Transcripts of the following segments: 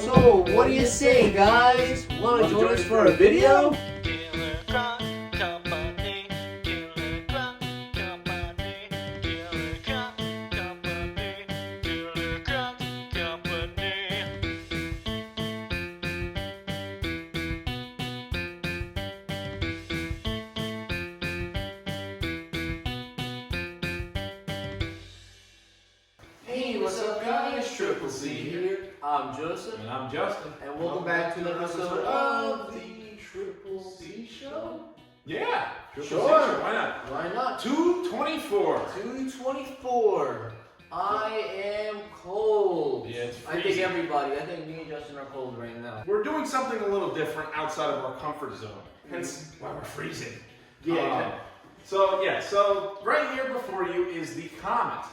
So, what do you say, guys? Want to join us for a video? Hey, what's up guys? Triple C here. I'm Joseph. And I'm Justin. And welcome back to another episode of the Triple C Show. Yeah, Triple Sure. C Show. Why not? Why not? 224. 224. I am cold. Yeah, it's I freezing. think me and Justin are cold right now. We're doing something a little different outside of our comfort zone. Hence why we're freezing. Yeah. So right here before you is the Comet.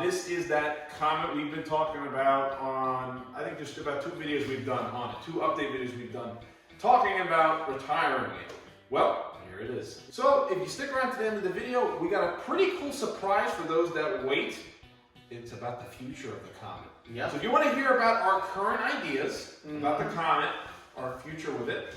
This is that Comet we've been talking about on, I think there's about 2 videos we've done on it, 2 update videos we've done, talking about retiring it. Well, here it is. So if you stick around to the end of the video, we got a pretty cool surprise for those that wait. It's about the future of the Comet. Yep. So if you want to hear about our current ideas about the Comet, our future with it,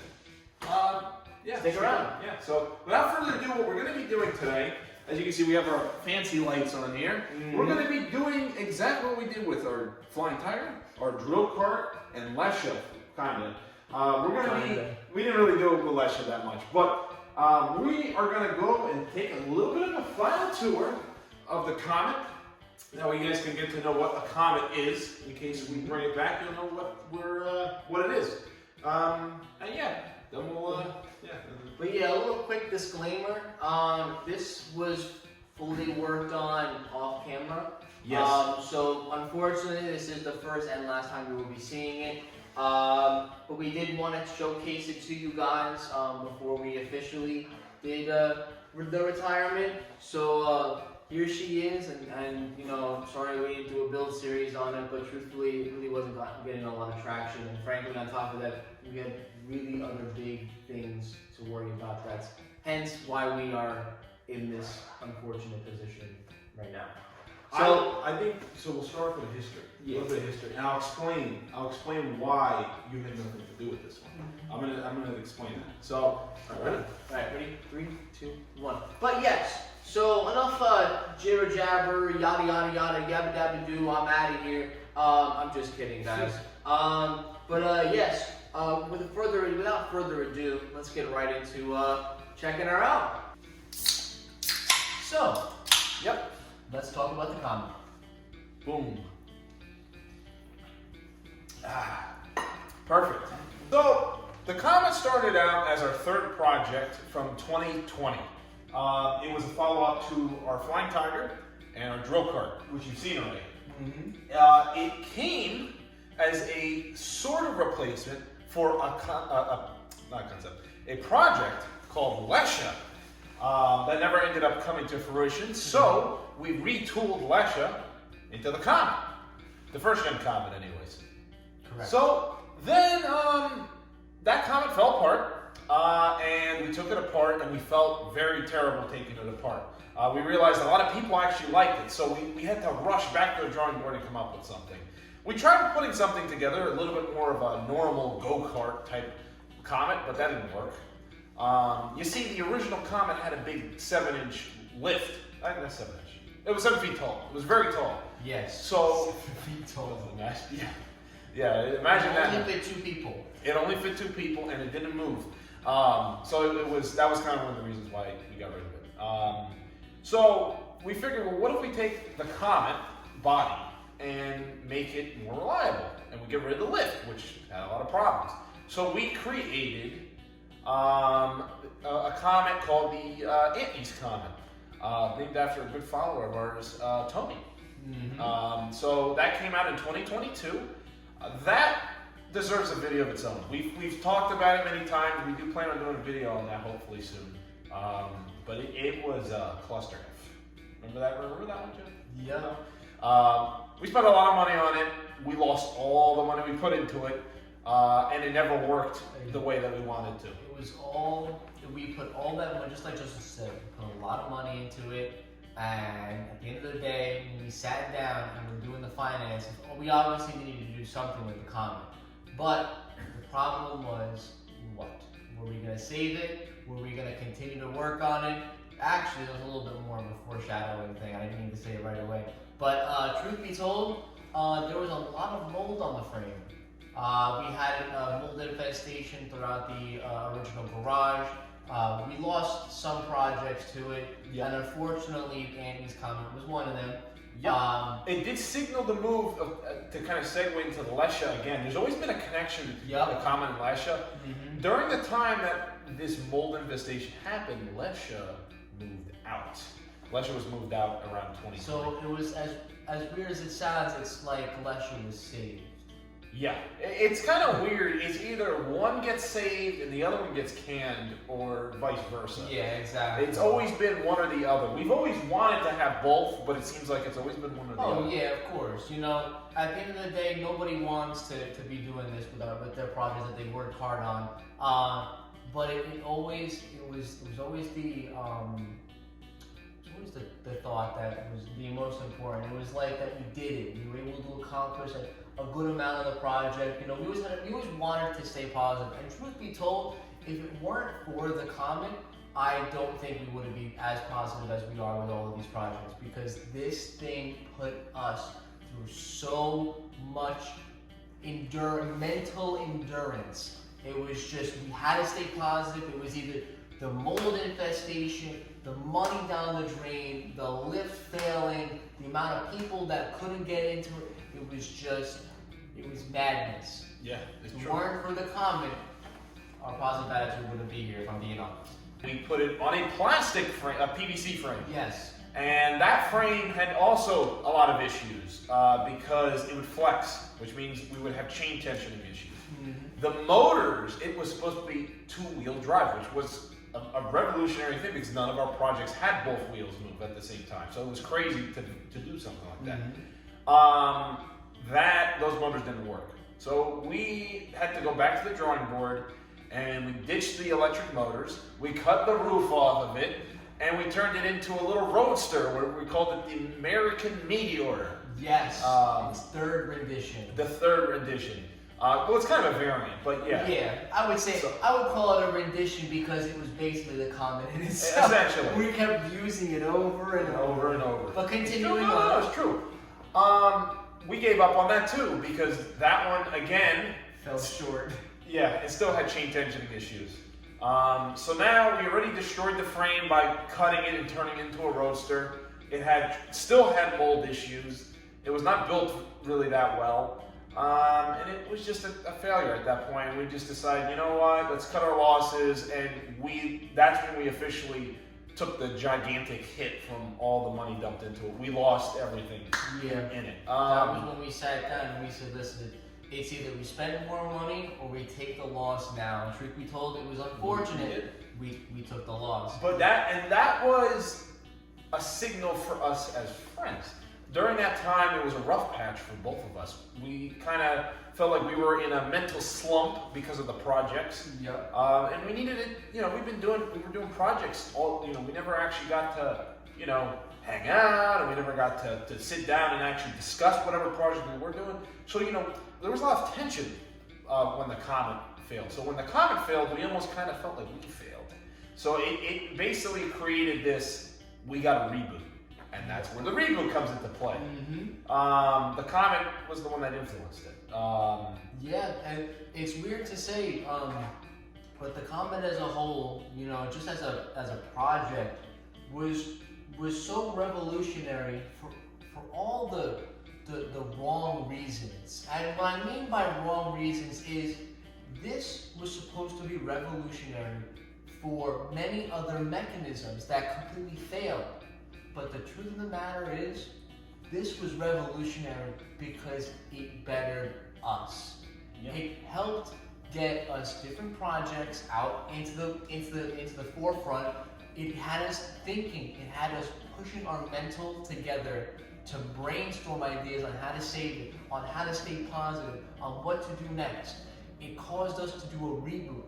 Stick around. Yeah, so without further ado, what we're going to be doing today, as you can see, we have our fancy lights on here. We're going to be doing exactly what we did with our flying tiger, our drill cart, and Lesha, kind of. We didn't really do it with Lesha that much, but we are going to go and take a little bit of a final tour of the Comet. Now you guys can get to know what a Comet is. In case we bring it back, you'll know what it is. And yeah, then we'll, But yeah, a little quick disclaimer. This was fully worked on off camera. Yes. So unfortunately, this is the first and last time we will be seeing it. But we did want to showcase it to you guys before we officially did the retirement. So here she is, and you know, sorry we didn't do a build series on it, but truthfully, it really wasn't getting a lot of traction. And frankly, on top of that, we had really other big things to worry about. That's hence why we are in this unfortunate position right now. So I think so. We'll start with history. Yeah. A little bit of history, and I'll explain why you had nothing to do with this one. I'm gonna explain that. So, all right, ready? All right, ready? 3, 2, 1. But yes. So enough jibber jabber, yada yada yada, yabba dabba doo. I'm out of here. I'm just kidding, guys. Yes. Without further ado, let's get right into checking her out. So, yep. Let's talk about the Comet. Boom. Perfect. So the Comet started out as our 3rd project from 2020. It was a follow-up to our Flying Tiger and our drill cart, which you've seen already. It came as a sort of replacement for a project called Lesha that never ended up coming to fruition. So we retooled Lesha into the Comet, the first-gen Comet, anyways. Correct. So then that Comet fell apart. And we took it apart, and we felt very terrible taking it apart. We realized a lot of people actually liked it, so we had to rush back to the drawing board and come up with something. We tried putting something together, a little bit more of a normal go-kart type Comet, but that didn't work. You see, the original Comet had a big 7-inch lift. I think that's 7-inch. It was 7 feet tall. It was very tall. Yes. So 7 feet tall. Yeah. Imagine that. It only fit 2 people. It only fit 2 people, and it didn't move. So that was kind of one of the reasons why we got rid of it. So we figured, well, what if we take the Comet body and make it more reliable, and we get rid of the lift, which had a lot of problems. So we created a Comet called the Anthony's Comet, named after a good follower of ours, Tony. So that came out in 2022. That deserves a video of its own. We've talked about it many times. We do plan on doing a video on that hopefully soon. But it was a cluster F. Remember that one, Jim? Yeah. We spent a lot of money on it. We lost all the money we put into it, and it never worked the way that we wanted to. It was we put all that money, just like Joseph said, we put a lot of money into it, and at the end of the day, when we sat down and we were doing the finance, we obviously needed to do something with the Comet. But the problem was, what? Were we going to save it? Were we going to continue to work on it? Actually, there was a little bit more of a foreshadowing thing. I didn't mean to say it right away. But truth be told, there was a lot of mold on the frame. We had mold infestation throughout the original garage. We lost some projects to it, and unfortunately, Andy's Comet was one of them. It did signal the move to kind of segue into Lesha again. There's always been a connection between the Comet and Lesha. During the time that this mold infestation happened, Lesha moved out. Lesha was moved out around 2020. So it was, as weird as it sounds, it's like Lesha was saved. Yeah, it's kind of weird. It's either one gets saved and the other one gets canned, or vice versa. Yeah, exactly. It's always been one or the other. We've always wanted to have both, but it seems like it's always been one or the other. Oh yeah, of course. You know, at the end of the day, nobody wants to be doing this with their projects that they worked hard on. But it was always the thought that was the most important. It was like that you did it. You were able to accomplish a good amount of the project. You know, we always wanted to stay positive. And truth be told, if it weren't for the Comet, I don't think we would be as positive as we are with all of these projects, because this thing put us through so much mental endurance. It was just, we had to stay positive. It was either the mold infestation, the money down the drain, the lift failing, the amount of people that couldn't get into it. It was madness. Yeah, it's If it true. weren't for the Comet, our positive attitude wouldn't be here, if I'm being honest. We put it on a plastic frame, a PVC frame. Yes. And that frame had also a lot of issues because it would flex, which means we would have chain tensioning issues. The motors, it was supposed to be two-wheel drive, which was a revolutionary thing because none of our projects had both wheels move at the same time. So it was crazy to do something like that. Those motors didn't work. So we had to go back to the drawing board and we ditched the electric motors. We cut the roof off of it and we turned it into a little roadster where we called it the American Meteor. Yes, its third rendition. The third rendition. Well, it's kind of a variant, but yeah. Yeah, I would say, I would call it a rendition because it was basically the Comet in itself. Essentially. We kept using it over and over. But continuing on. No, it's true. We gave up on that too because that one, again, fell short. Yeah, it still had chain tensioning issues. So now we already destroyed the frame by cutting it and turning it into a roadster. It still had mold issues. It was not built really that well. And it was just a failure at that point. We just decided, you know what, let's cut our losses, and that's when we officially took the gigantic hit from all the money dumped into it. We lost everything in it. That was when we sat down and we said, listen, it's either we spend more money or we take the loss now. And truth be told, it was unfortunate we took the loss. But that was a signal for us as friends. During that time, it was a rough patch for both of us. We kind of felt like we were in a mental slump because of the projects. Yep. And we needed it. You know, we were doing projects all. You know, we never actually got to, you know, hang out, and we never got to sit down and actually discuss whatever project we were doing. So, you know, there was a lot of tension when the Comet failed. So when the Comet failed, we almost kind of felt like we failed. So it basically created this, we got to reboot. And that's where the reboot comes into play. The Comet was the one that influenced it. Yeah, and it's weird to say, but the Comet as a whole, you know, just as a project, was so revolutionary for all the wrong reasons. And what I mean by wrong reasons is this was supposed to be revolutionary for many other mechanisms that completely failed. But the truth of the matter is, this was revolutionary because it bettered us. Yep. It helped get us different projects out into the forefront. It had us thinking. It had us pushing our mental together to brainstorm ideas on how to save it, on how to stay positive, on what to do next. It caused us to do a reboot.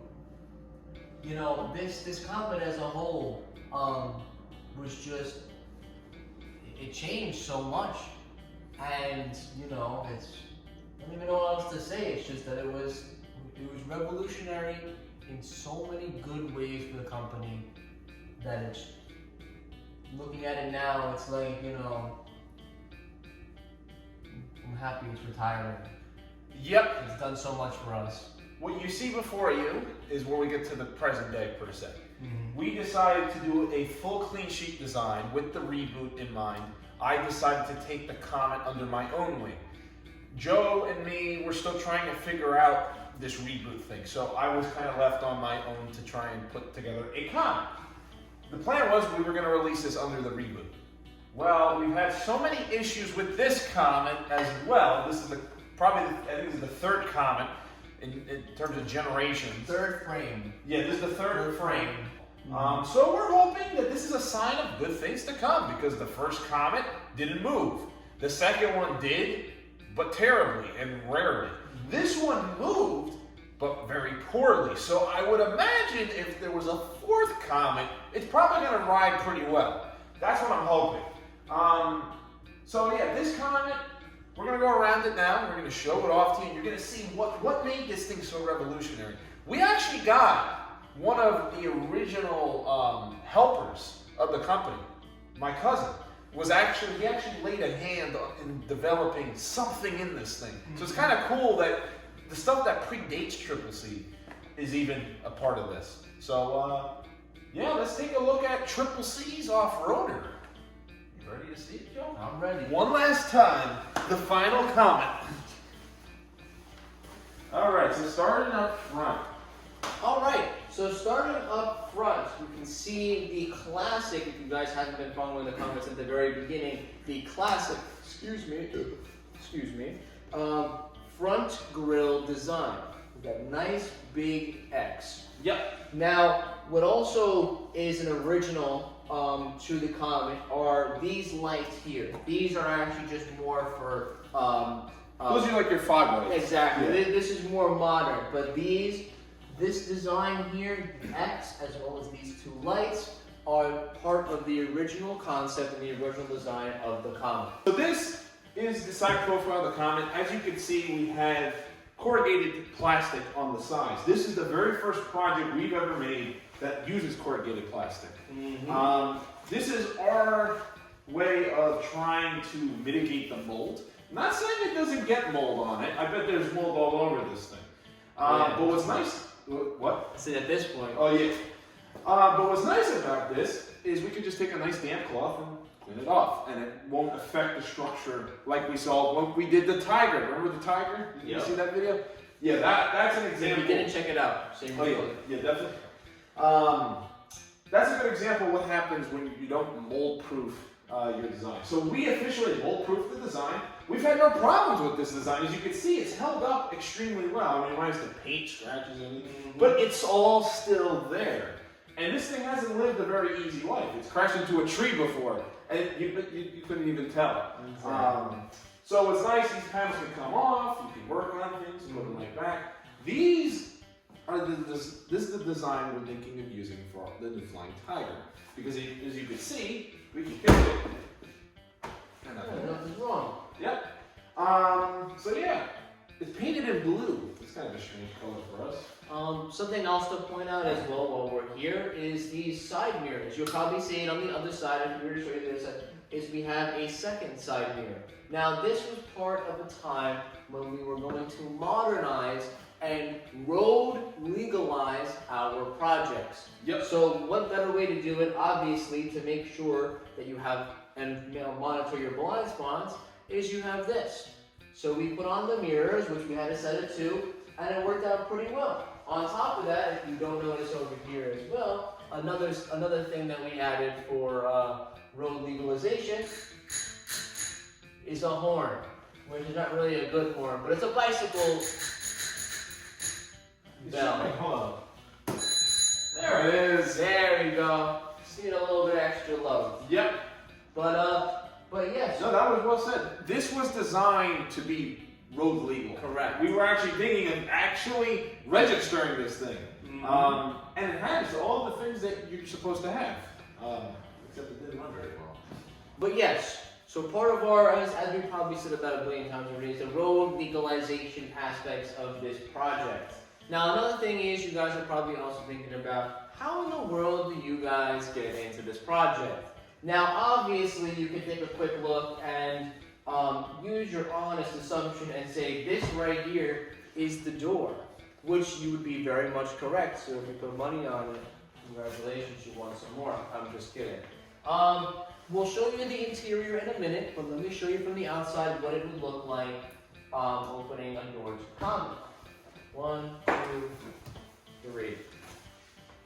You know, this Comet as a whole was just. It changed so much, and you know, I don't even know what else to say. It's just that it was revolutionary in so many good ways for the company that it's, looking at it now, it's like, you know, I'm happy it's retiring. Yep. It's done so much for us. What you see before you is where we get to the present day, per se. Mm-hmm. We decided to do a full clean sheet design with the reboot in mind. I decided to take the Comet under my own wing. Joe and me were still trying to figure out this reboot thing, so I was kind of left on my own to try and put together a Comet. The plan was we were going to release this under the reboot. Well, we've had so many issues with this Comet as well. This is I think this is the third Comet in terms of generations. Third frame. Yeah, this is the third frame. So we're hoping that this is a sign of good things to come, because the first Comet didn't move. The second one did, but terribly and rarely. This one moved, but very poorly. So I would imagine if there was a fourth Comet, it's probably going to ride pretty well. That's what I'm hoping. So yeah, this Comet, we're going to go around it now. We're going to show it off to you, and you're going to see what made this thing so revolutionary. We actually got one of the original helpers of the company. My cousin he actually laid a hand in developing something in this thing. So it's kind of cool that the stuff that predates CCC is even a part of this. So yeah, let's take a look at CCC's off-roader. You ready to see it, Joe? I'm ready. One last time, the final Comet. All right, so starting up front. All right, so starting up front, you can see the classic, if you guys haven't been following the comments at the very beginning, the classic, front grille design. We've got a nice big X. Yep. Now, what also is an original to the Comet are these lights here. These are actually just more for... Those are like your fog lights. Exactly. Yeah. This is more modern, but this design here, the X, as well as these two lights, are part of the original concept and the original design of the Comet. So this is the side profile of the Comet. As you can see, we have corrugated plastic on the sides. This is the very first project we've ever made that uses corrugated plastic. Mm-hmm. This is our way of trying to mitigate the mold. I'm not saying it doesn't get mold on it. I bet there's mold all over this thing. Yeah. But what's nice... What? See, at this point... Oh, yeah. But what's nice about this is we could just take a nice damp cloth and clean it off, and it won't affect the structure like we saw when we did the tiger. Remember the tiger? Did you see that video? Yeah, that's an example. If you didn't check it out, so yeah, definitely. That's a good example of what happens when you don't mold-proof your design. So we officially mold-proofed the design. We've had no problems with this design. As you can see, it's held up extremely well. I mean, minus the paint scratches and everything, but it's all still there. And this thing hasn't lived a very easy life. It's crashed into a tree before, and you couldn't even tell. Exactly. So it's nice, these panels can come off, you can work on things, put them right back. These are this is the design we're thinking of using for the new Flying Tiger. Because as you can see, we can kick it. And nothing's wrong. Yep. So yeah, it's painted in blue. It's kind of a strange color for us. Something else to point out as well while we're here is these side mirrors. You'll probably see it on the other side, and we're going to show you this, is we have a second side mirror. Now this was part of a time when we were going to modernize and road legalize our projects. Yep. So what better way to do it, obviously, to make sure that you have and monitor your blind spots, is you have this. So we put on the mirrors, which we had to set it to, and it worked out pretty well. On top of that, if you don't notice over here as well, another thing that we added for road legalization is a horn, which is not really a good horn, but it's a bicycle bell. Hold on. There it is. There you go. Just need a little bit extra love. Yep. But yes. No, that was well said. This was designed to be road legal. Correct. We were actually thinking of actually registering this thing. Mm-hmm. And it has all the things that you're supposed to have. Except it didn't run very well. But yes, So part of our, as we probably said about a billion times already, is the road legalization aspects of this project. Now another thing is, you guys are probably also thinking about, how in the world do you guys get into this project? Now obviously you can take a quick look and use your honest assumption and say this right here is the door, which you would be very much correct. So if you put money on it, congratulations, you won some more. I'm just kidding. We'll show you the interior in a minute, but let me show you from the outside what it would look like opening a door to Comet. 1, 2, 3.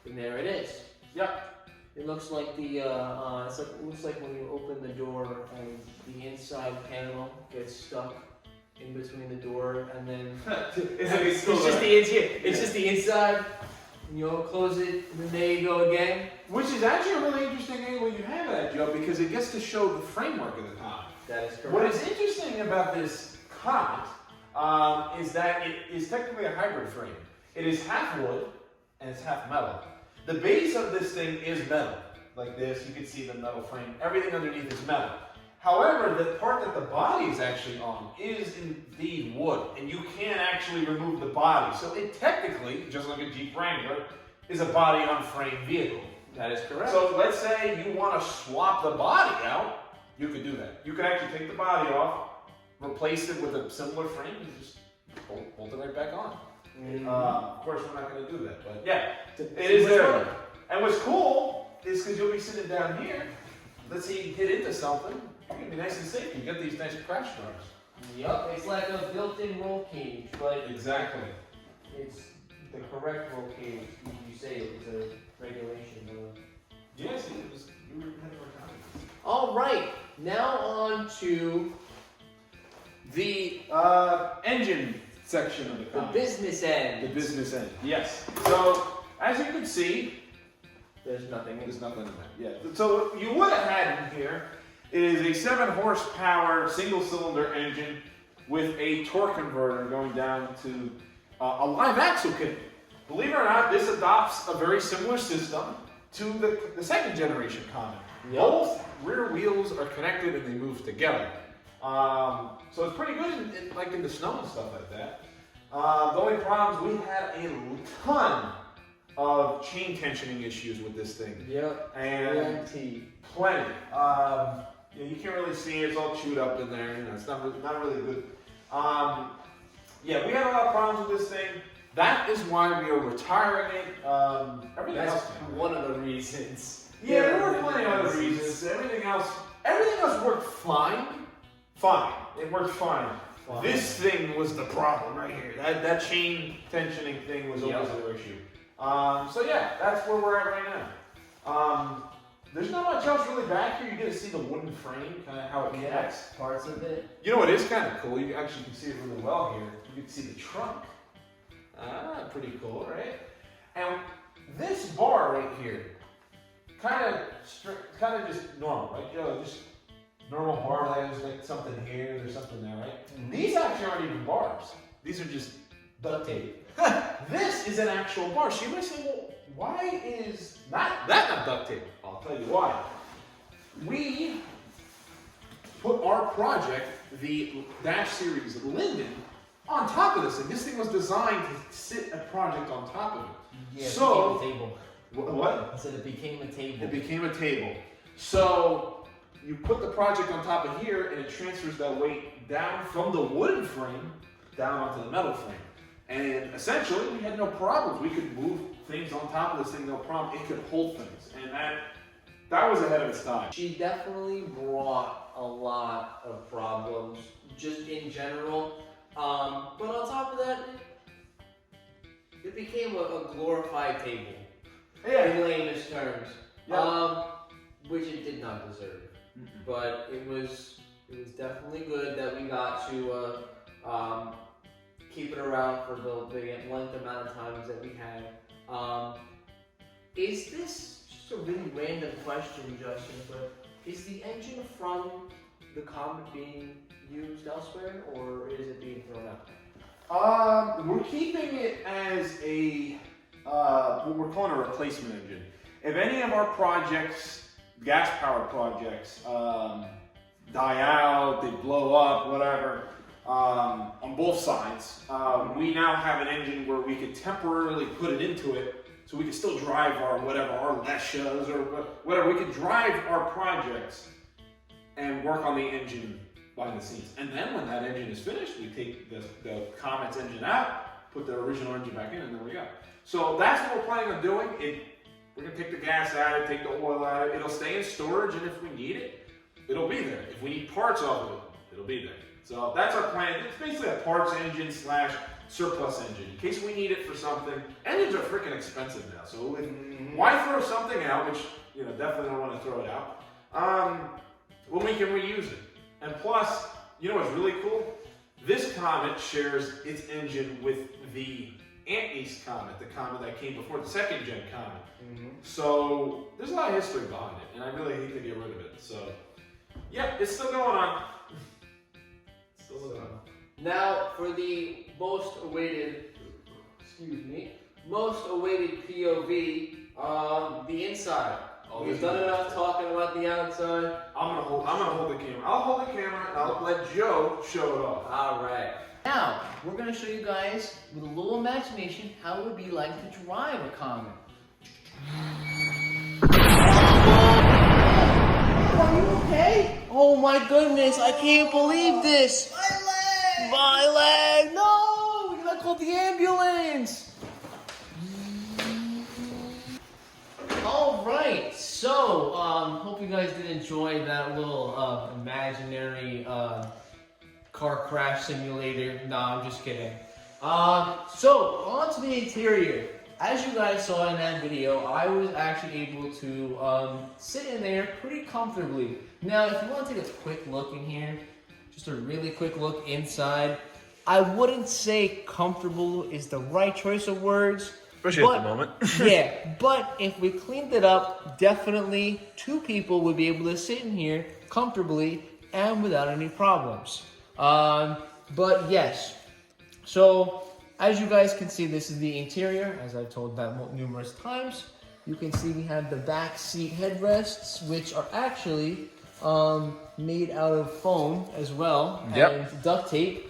And there it is. Yep. It looks like the it looks like when you open the door and the inside panel gets stuck in between the door, and then it's just the inside. It's just the inside. And you close it, and then there you go again. Which is actually a really interesting angle you have of that, Joe, because it gets to show the framework of the Comet. That is correct. What is interesting about this Comet is that it is technically a hybrid frame. It is half wood and it's half metal. The base of this thing is metal, like this. You can see the metal frame. Everything underneath is metal. However, the part that the body is actually on is indeed wood, and you can actually remove the body. So it technically, just like a Jeep Wrangler, is a body-on-frame vehicle. That is correct. So let's say you want to swap the body out, you could do that. You could actually take the body off, replace it with a similar frame, and just bolt it right back on. Of course, we're not going to do that, but yeah, it is there. And what's cool is because you'll be sitting down here, let's say you hit into something, you're going to be nice and safe. You get these nice crash bars. Yep, it's like a built-in roll cage, but exactly. It's the correct roll cage. You say it's a regulation. Yes, it was. You were ahead of our time. All right, now on to the engine section of the Comet. The business end. The business end. Yes. So as you can see, there's nothing. There's nothing in there. Yeah. So what you would have had in here is a 7 horsepower single cylinder engine with a torque converter going down to a live axle kit. Believe it or not, this adopts a very similar system to the second generation Comet. Yep. Both rear wheels are connected and they move together. So it's pretty good like in the snow and stuff like that. The only problems, we had a ton of chain tensioning issues with this thing. Yep. And plenty. You can't really see it. It's all chewed up in there. You know, it's not really good. Yeah, we had a lot of problems with this thing. That is why we are retiring it. That's one of the reasons. Yeah, there were plenty of other reasons. Everything else worked fine. Fine. It worked fine. This thing was the problem right here. That chain tensioning thing was always the issue. So yeah, that's where we're at right now. There's not much else really back here. You get to see the wooden frame, kind of how it connects. Parts of it. You know what is kind of cool? You actually can see it really well here. You can see the trunk. Pretty cool, right? And this bar right here, kind of just normal, right? You know, just normal bar. There's like something here, there's something there, right? Mm-hmm. These actually aren't even bars. These are just duct tape. This is an actual bar. So you might say, well, why is that not duct tape? I'll tell you why. We put our project, the Dash Series Linden, on top of this thing. This thing was designed to sit a project on top of it. Yeah, so, it became a table. What? I said it became a table. It became a table. So you put the project on top of here, and it transfers that weight down from the wooden frame down onto the metal frame. And essentially, we had no problems. We could move things on top of this thing, no problem. It could hold things, and that was ahead of its time. She definitely brought a lot of problems, just in general. But on top of that, it became a glorified table. Yeah. In layman's terms. Yeah. Which it did not deserve. But it was definitely good that we got to keep it around for the length amount of times that we had. Is this just a really random question, Justin? But is the engine from the Comet being used elsewhere, or is it being thrown out? We're keeping it as a what we're calling a replacement engine. If any of our projects, gas-powered projects, die out, they blow up, whatever, on both sides. We now have an engine where we could temporarily put it into it so we could still drive our Leshas or whatever. We could drive our projects and work on the engine behind the scenes. And then when that engine is finished, we take the Comet's engine out, put the original engine back in, and there we go. So that's what we're planning on doing. We're gonna take the gas out of it, take the oil out of it. It'll stay in storage, and if we need it, it'll be there. If we need parts off of it, it'll be there. So that's our plan. It's basically a parts engine / surplus engine. In case we need it for something. Engines are freaking expensive now, so why throw something out, which, definitely don't want to throw it out, when we can reuse it. And plus, you know what's really cool? This Comet shares its engine with the Antes Comet, the Comet that came before, the second gen Comet. So there's a lot of history behind it, and I really hate to get rid of it. So, yeah, it's still going on. Still going on. Now, for the most awaited POV, the inside. We've done enough talking about the outside. I'm gonna hold the camera. I'll hold the camera and I'll let Joe show it off. All right. Now, we're gonna show you guys, with a little imagination, how it would be like to drive a Comet. Are you okay? Oh my goodness, I can't believe this. My leg! No! We gotta call the ambulance! Alright, so, hope you guys did enjoy that little imaginary car crash simulator. No, I'm just kidding. So, on to the interior. As you guys saw in that video, I was actually able to sit in there pretty comfortably. Now, if you want to take a quick look in here, just a really quick look inside, I wouldn't say comfortable is the right choice of words. Especially at the moment. Yeah, but if we cleaned it up, definitely 2 people would be able to sit in here comfortably and without any problems. But yes, so as you guys can see, this is the interior. As I've told that numerous times, you can see we have the back seat headrests, which are actually made out of foam as well, and duct tape.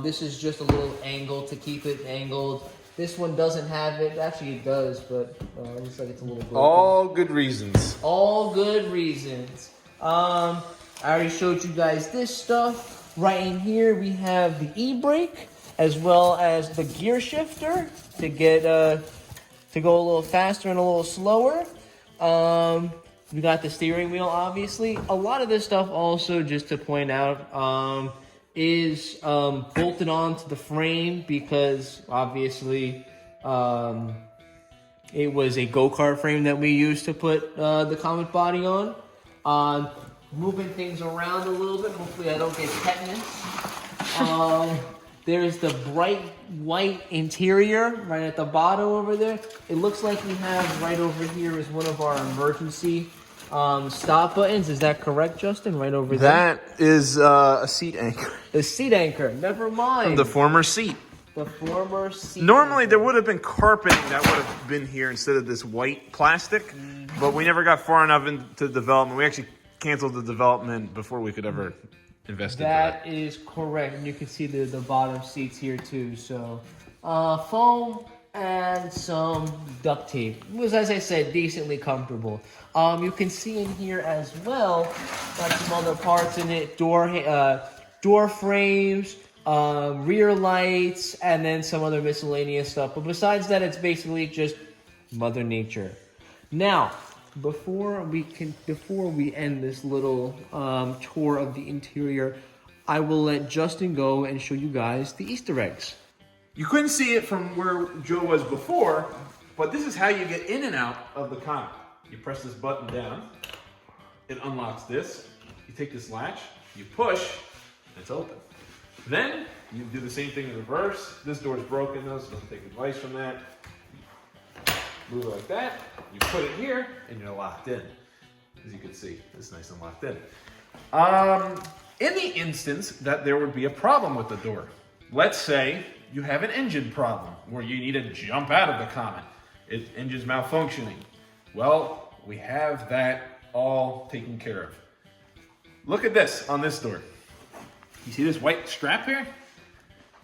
This is just a little angle to keep it angled. This one doesn't have it. Actually, it does, but it looks like it's a little broken. All good reasons. All good reasons. I already showed you guys this stuff. Right in here, we have the e-brake as well as the gear shifter to get to go a little faster and a little slower. We got the steering wheel, obviously. A lot of this stuff also, just to point out, is bolted onto the frame because obviously it was a go-kart frame that we used to put the Comet body on. Moving things around a little bit, hopefully I don't get tetanus. There's the bright white interior right at the bottom over there. It looks like we have right over here is one of our emergency stop buttons. Is that correct, Justin? Right over there? That is a seat anchor. The seat anchor. Never mind. From the former seat. The former seat Normally anchor. there would have been carpeting that would have been here instead of this white plastic, but we never got far enough into development. We actually canceled the development before we could ever invest in that. That is correct. And you can see the bottom seats here too. So foam and some duct tape. It was, as I said, decently comfortable. You can see in here as well, got some other parts in it, door frames, rear lights, and then some other miscellaneous stuff. But besides that, it's basically just Mother Nature. Now, before we end this little tour of the interior, I will let Justin go and show you guys the Easter eggs. You couldn't see it from where Joe was before, but this is how you get in and out of the Comet. You press this button down, it unlocks this. You take this latch, you push, and it's open. Then you do the same thing in reverse. This door is broken though, so don't take advice from that. Move it like that, you put it here, and you're locked in. As you can see, it's nice and locked in. In the instance that there would be a problem with the door, let's say you have an engine problem where you need to jump out of the Comet. Engine's malfunctioning. Well, we have that all taken care of. look at this on this door. You see this white strap here?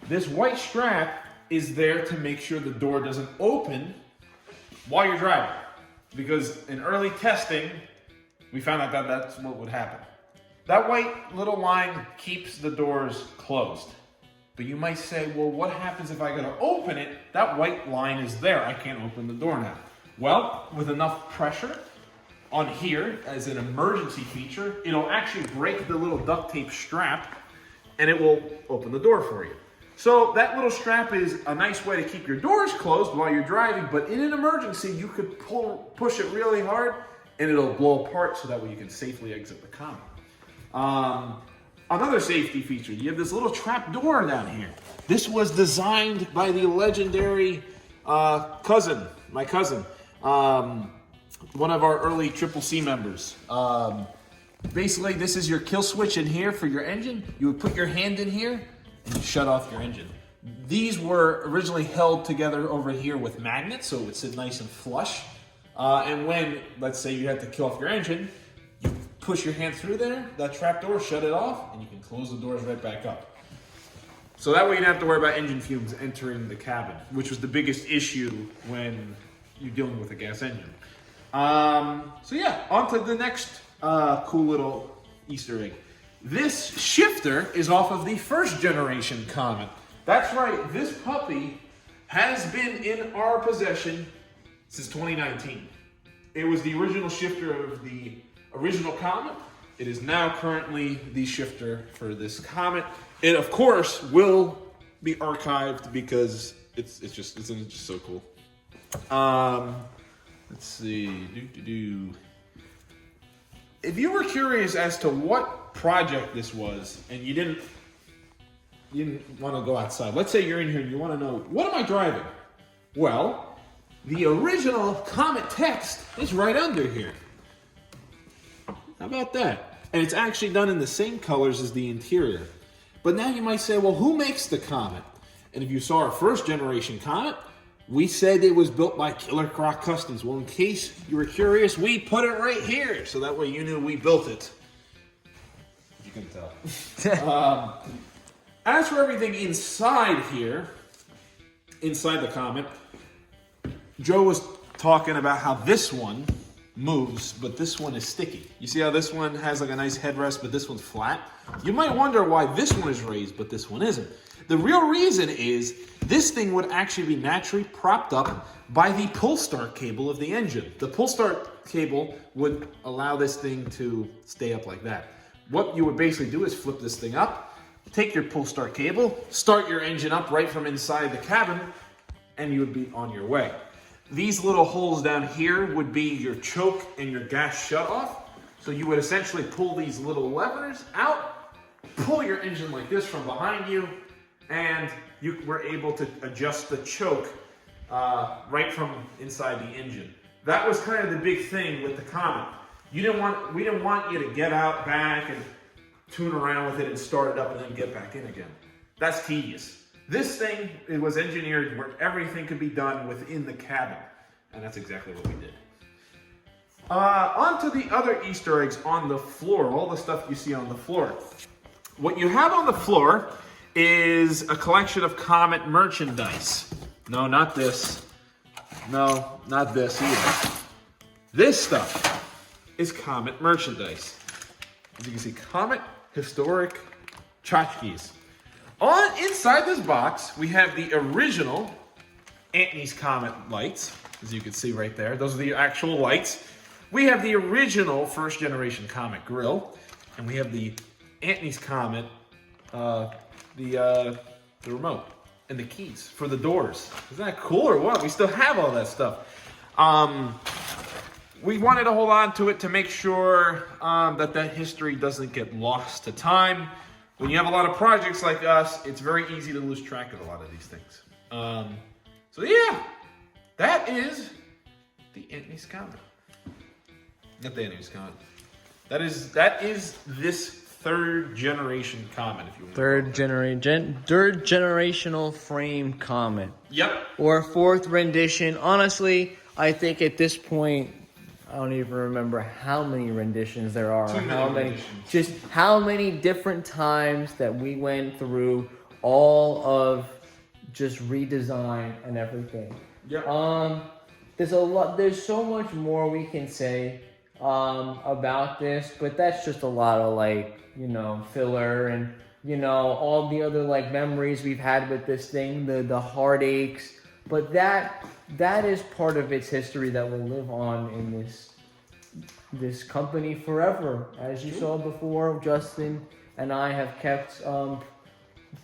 This white strap is there to make sure the door doesn't open while you're driving. Because in early testing, we found out that that's what would happen. That white little line keeps the doors closed. But you might say, well, what happens if I go to open it? That white line is there. I can't open the door now. Well, with enough pressure on here as an emergency feature, it'll actually break the little duct tape strap and it will open the door for you. So that little strap is a nice way to keep your doors closed while you're driving, but in an emergency, you could push it really hard and it'll blow apart so that way you can safely exit the Comet. Another safety feature, you have this little trap door down here. This was designed by the legendary my cousin, one of our early CCC members. Basically, this is your kill switch in here for your engine. You would put your hand in here and you shut off your engine. These were originally held together over here with magnets, so it would sit nice and flush. And when, let's say you had to kill off your engine, you push your hand through there, that trap door, shut it off, and you can close the doors right back up. So that way you don't have to worry about engine fumes entering the cabin, which was the biggest issue when you're dealing with a gas engine. So yeah, on to the next cool little Easter egg. This shifter is off of the first generation Comet. That's right, this puppy has been in our possession since 2019. It was the original shifter of the original Comet. It is now currently the shifter for this Comet. It, of course, will be archived because it's just so cool. Let's see. If you were curious as to what project this was, and you didn't want to go outside, let's say you're in here and you want to know, what am I driving? Well, the original Comet text is right under here. How about that? And it's actually done in the same colors as the interior. But now you might say, well, who makes the Comet? And if you saw our first generation Comet, we said it was built by CillerCrocCustoms. Well, in case you were curious, we put it right here, so that way you knew we built it. You can tell. As for everything inside here, inside the Comet, Joe was talking about how this one moves, but this one is sticky. You see how this one has like a nice headrest, but this one's flat? You might wonder why this one is raised, but this one isn't. The real reason is this thing would actually be naturally propped up by the pull start cable of the engine. The pull start cable would allow this thing to stay up like that. What you would basically do is flip this thing up, take your pull start cable, start your engine up right from inside the cabin, and you would be on your way. These little holes down here would be your choke and your gas shutoff. So you would essentially pull these little levers out, pull your engine like this from behind you, and you were able to adjust the choke right from inside the engine. That was kind of the big thing with the Comet. We didn't want you to get out back and tune around with it and start it up and then get back in again. That's tedious. This thing, it was engineered where everything could be done within the cabin, and that's exactly what we did. On to the other Easter eggs on the floor, all the stuff you see on the floor. What you have on the floor is a collection of Comet merchandise. No, not this. No, not this either. This stuff is Comet merchandise. As you can see, Comet historic tchotchkes. Inside this box, we have the original Antony's Comet lights, as you can see right there. Those are the actual lights. We have the original first generation Comet grill, and we have the Antony's Comet, the remote and the keys for the doors. Isn't that cool or what? We still have all that stuff. We wanted to hold on to it to make sure that history doesn't get lost to time. When you have a lot of projects like us, it's very easy to lose track of a lot of these things. So yeah, that is the Antony's Comet. Not the Antony's Comet. That is this third generation Comet, if you want. Third generational frame Comet. Yep. Or fourth rendition. Honestly, I think at this point, I don't even remember how many renditions there are. Too many how many renditions. Just how many different times that we went through all of just redesign and everything. Yeah. There's a lot. There's so much more we can say about this, but that's just a lot of filler and all the other memories we've had with this thing, the heartaches. But that is part of its history that will live on in this company forever. As you saw before, Justin and I have kept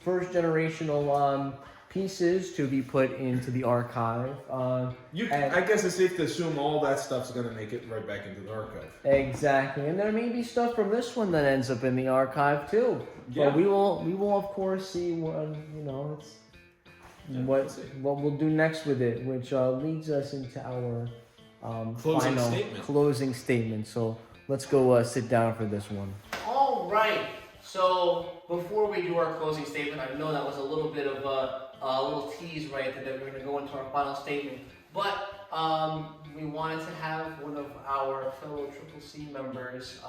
first generational pieces to be put into the archive. I guess it's safe to assume all that stuff's gonna make it right back into the archive. Exactly, and there may be stuff from this one that ends up in the archive too. Yeah. But we will of course see what we'll do next with it, which leads us into our closing statement. So let's go sit down for this one. All right. So before we do our closing statement, I know that was a little bit of a little tease right there that we're going to go into our final statement. But we wanted to have one of our fellow CCC members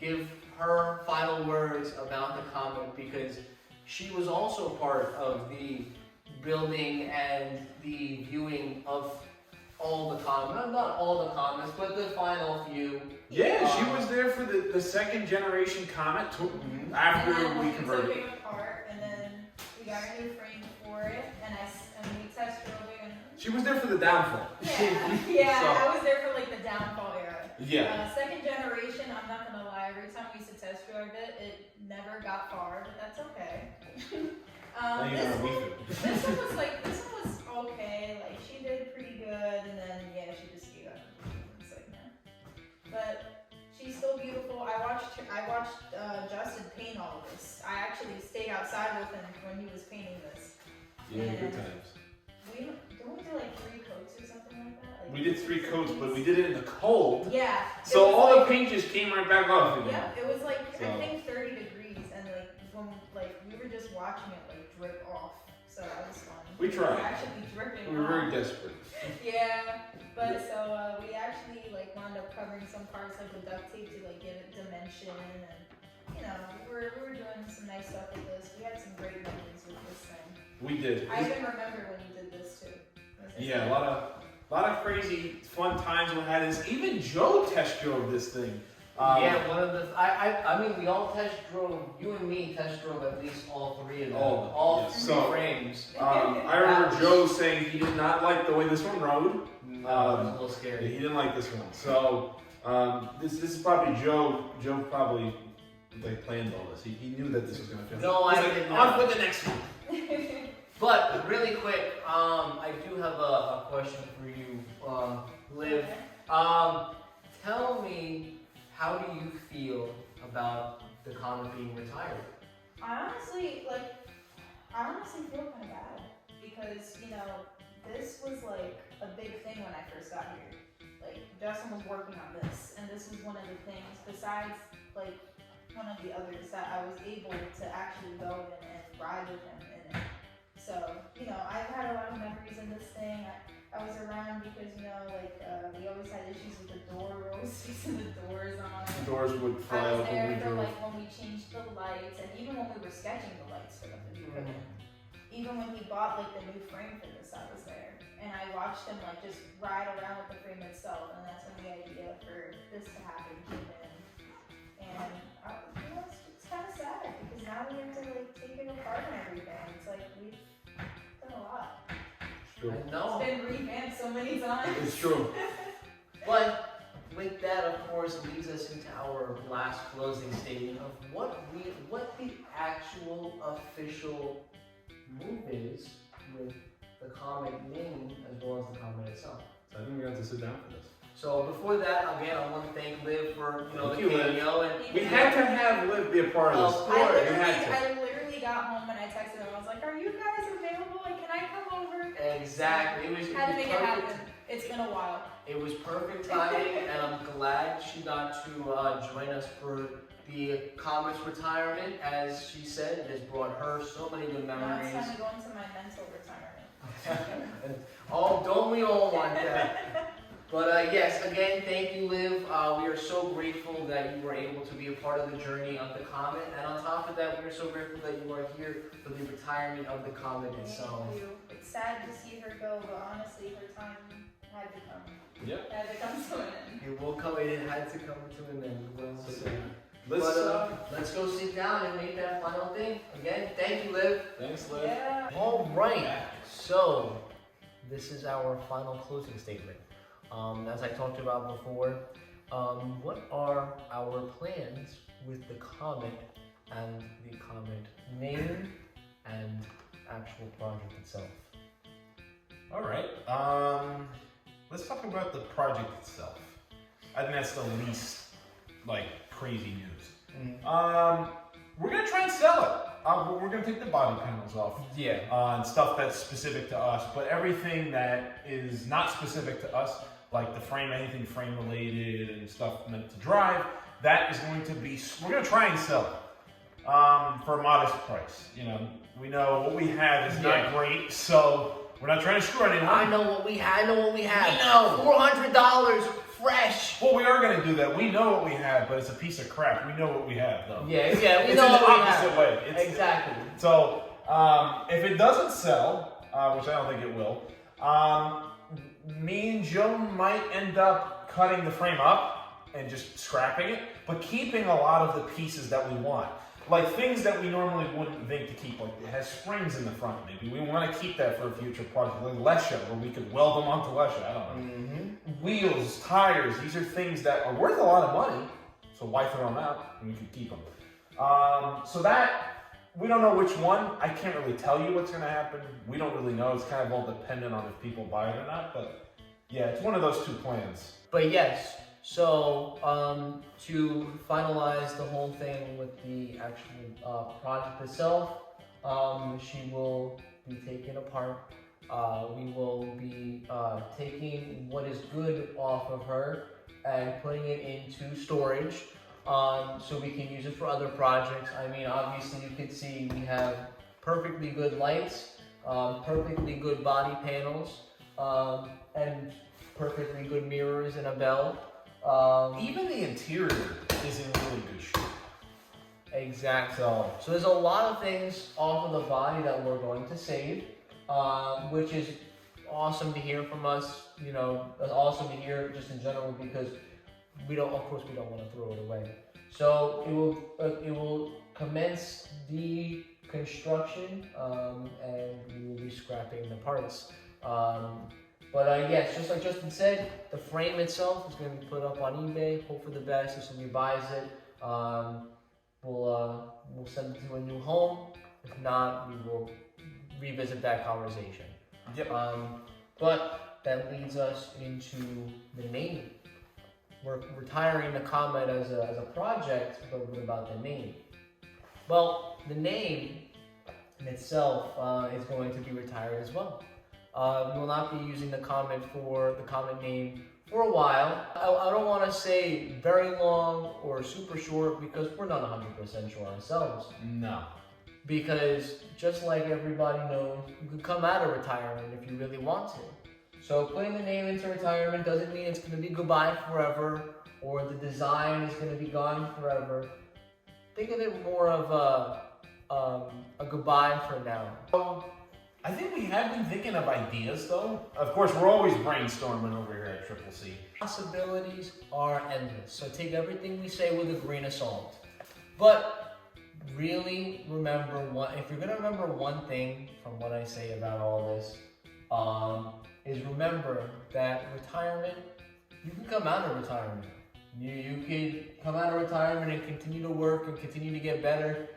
give her final words about the Comet, because she was also part of the building and the viewing of all the Comets. Not all the Comets, but the final few. Yeah, she was there for the second generation Comet after we converted took it. it apart, and then we got a new frame for it, and we test drove it. And She was there for the downfall. Yeah, So- I was there for the downfall era. Yeah. Second generation, I'm not gonna lie. Every time we used to test drive it, it never got far, but that's okay. Now you know how we feel. This one was okay. She did pretty good, and then she just gave up. It's nah. But she's still beautiful. I watched Justin paint all of this. I actually stayed outside with him when he was painting this. Yeah, good times. We do 3 coats or something like that. We did 3 coats, but we did it in the cold. Yeah. So all the paint just came right back off again. Yeah, it was So- I think 30 degrees, and when we were just watching it drip off. So that was fun. We tried. It actually dripping We were off. very desperate. Yeah, but so we actually wound up covering some parts with duct tape to give it dimension, and we were doing some nice stuff with this. We had some great memories with this thing. We did. I even remember when you did this too. Yeah, a lot of crazy fun times we had. Even Joe test drove this thing. One of the I mean we all test drove. You and me test drove at least all 3 of them. All 3 So, frames. I remember Joe saying he did not like the way this one rode. No, it was a little scary. He didn't like this one. So this is probably Joe. Joe probably planned all this. He knew that this was gonna fail. No, He's I like, did on not. with the next one. But really quick, I do have a question for you, Liv. Tell me, how do you feel about the Comet being retired? I honestly feel kind of bad because this was a big thing when I first got here. Justin was working on this, and this was one of the things besides one of the others that I was able to actually go in and ride with him in it. So I've had a lot of memories in this thing. I was around because we always had issues with the door rolls, fixing the doors on. The doors would fly I was open there when we for drove. when we changed the lights, and even when we were sketching the lights for them to be put in. Even when he bought the new frame for this, I was there, and I watched him just ride around with the frame itself, and that's when the idea for this to happen came in. And it's kind of sad because now we have to take it apart and everything. It's we've done a lot. True. I know. It's been revamped so many times. It's true. But with that, of course, leads us into our last closing statement of what the actual official move is with the Comet name as well as the Comet itself. So I think we have to sit down for this. So before that, again, I want to thank Liv for Thank the you, Liv. cameo, and We had to have Liv be a part of this. Of We course. had to. I literally got home and I texted him. I was like, "Are you guys available? Can I come over?" exactly, it was Had to make it perfect. happen. It's been a while. It was perfect timing, and I'm glad she got to join us for the Comet's retirement. As she said, it has brought her so many good Now memories. it's time to go into my mental retirement. Oh, don't we all want that? But yes, again, thank you, Liv. We are so grateful that you were able to be a part of the journey of the Comet. And on top of that, we are so grateful that you are here for the retirement of the Comet itself. Thank you. It's sad to see her go, but honestly, her time had to come. Yep. Had to come to an end. It will come, it had to come to an end. Well said. Let's go sit down and make that final thing. Again, thank you, Liv. Thanks, Liv. Yeah. All right, so this is our final closing statement. As I talked about before, what are our plans with the Comet and the Comet name and actual project itself? All right. Let's talk about the project itself. I think that's the least crazy news. We're gonna try and sell it. We're gonna take the body panels off. Yeah. And stuff that's specific to us, but everything that is not specific to us, like the frame, anything frame related and stuff meant to drive, that is going to be, we're gonna try and sell it for a modest price. You know, we know what we have is not great, so we're not trying to screw anyone. I know what we have. We know $400 fresh. Well, we are going to do that. We know what we have, but it's a piece of crap. We know what we have, though. Yeah, we it's know in the what we opposite have. way. Exactly. So, if it doesn't sell, which I don't think it will, me and Joe might end up cutting the frame up and just scrapping it, but keeping a lot of the pieces that we want. Like things that we normally wouldn't think to keep, like it has springs in the front maybe. We want to keep that for a future project, like Lesha, where we could weld them onto Lesha, I don't know. Mm-hmm. Wheels, tires, these are things that are worth a lot of money, so why throw them out when we could keep them? So that, we don't know which one. I can't really tell you what's going to happen. We don't really know. It's kind of all dependent on if people buy it or not, but yeah, it's one of those two plans. But yes, so to finalize the whole thing with the actual project itself, she will be taken apart. We will be taking what is good off of her and putting it into storage so we can use it for other projects. I mean, obviously you can see we have perfectly good lights, perfectly good body panels, and perfectly good mirrors and a bell. Even the interior is in really good shape. Exactly. So there's a lot of things off of the body that we're going to save, which is awesome to hear from us. You know, awesome to hear just in general because of course, we don't want to throw it away. So it will commence the construction, and we will be scrapping the parts. But yes, just like Justin said, the frame itself is going to be put up on eBay. Hope for the best. If somebody buys it, we'll send it to a new home. If not, we will revisit that conversation. Yep. But that leads us into the name. We're retiring the Comet as a project, but what about the name? Well, the name in itself is going to be retired as well. We will not be using the Comet name for a while. I don't want to say very long or super short because we're not 100% sure ourselves. No. Because just like everybody knows, you can come out of retirement if you really want to. So putting the name into retirement doesn't mean it's going to be goodbye forever or the design is going to be gone forever. Think of it more of a goodbye for now. I think we have been thinking of ideas, though. Of course, we're always brainstorming over here at CCC. Possibilities are endless, so take everything we say with a grain of salt. But really remember if you're gonna remember one thing from what I say about all this, is remember that retirement, you can come out of retirement. You can come out of retirement and continue to work and continue to get better.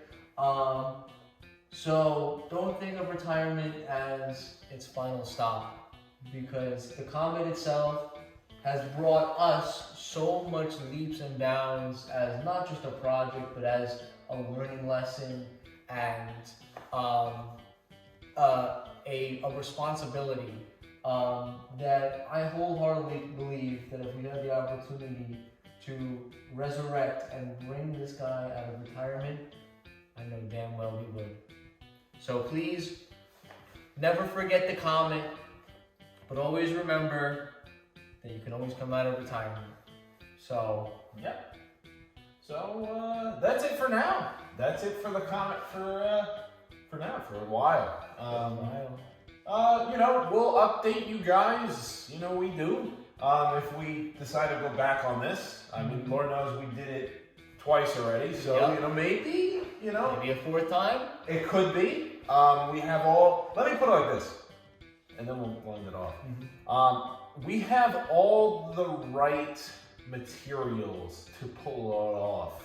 So don't think of retirement as its final stop, because the Comet itself has brought us so much leaps and bounds as not just a project, but as a learning lesson and a responsibility that I wholeheartedly believe that if we have the opportunity to resurrect and bring this guy out of retirement, I know damn well we would. So please, never forget the Comet, but always remember that you can always come out of retirement. So, yeah. So that's it for now. That's it for the Comet for now, for a while. You know, we'll update you guys. You know, we do. If we decide to go back on this, I mean, Lord knows we did it twice already. So Yep. you know, maybe maybe a fourth time. it could be. We have all. Let me put it like this, and then we'll end it off. We have all the right materials to pull it off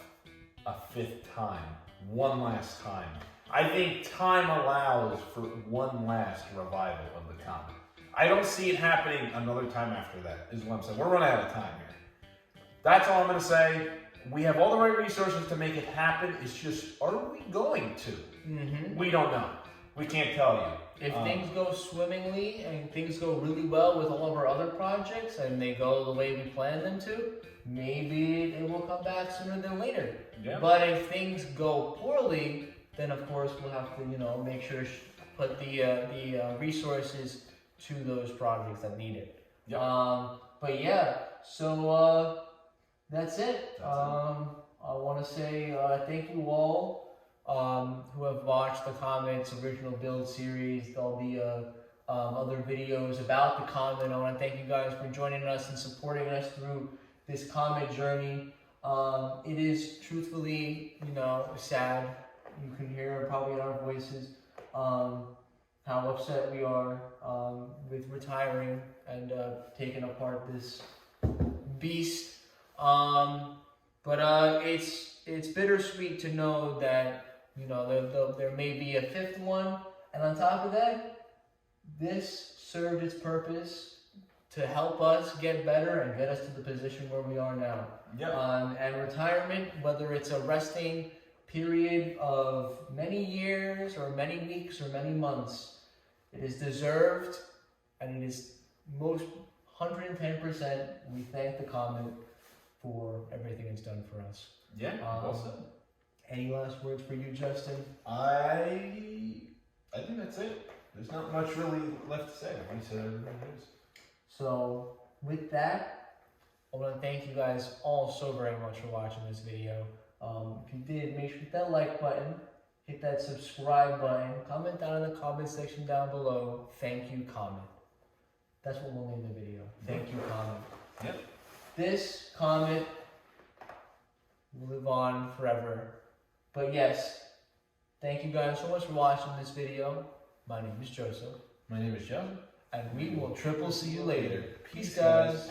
a fifth time, one last time. I think time allows for one last revival of the Comet. I don't see it happening another time after that, is what I'm saying. We're running out of time here. That's all I'm going to say. We have all the right resources to make it happen. It's just, are we going to? We don't know. We can't tell you. If things go swimmingly and things go really well with all of our other projects and they go the way we planned them to, maybe they will come back sooner than later. Yeah. But if things go poorly, then of course we'll have to, make sure to put the resources to those projects that need it. Yep. But yeah, so that's it. That's it. I want to say thank you all who have watched the Comet's original build series, all the other videos about the Comet. I want to thank you guys for joining us and supporting us through this Comet journey. It is truthfully, sad. You can hear probably in our voices how upset we are with retiring and taking apart this beast. But it's bittersweet to know that there may be a fifth one, and on top of that, this served its purpose to help us get better and get us to the position where we are now. Yep. And retirement, whether it's a resting period of many years or many weeks or many months, it is deserved, and it is most 110%. We thank the Comet for everything it's done for us. Yeah, well said. Any last words for you, Justin? I think that's it. There's not much really left to say. I said everything there is. So with that, I want to thank you guys all so very much for watching this video. If you did, make sure to hit that like button, hit that subscribe button, comment down in the comment section down below. Thank you, Comet. That's what we'll name the video. Thank you, Comet. Yep. This Comet will live on forever. But yes, thank you guys so much for watching this video. My name is Joseph. My name is Joe. And we will triple see you later. Peace, guys.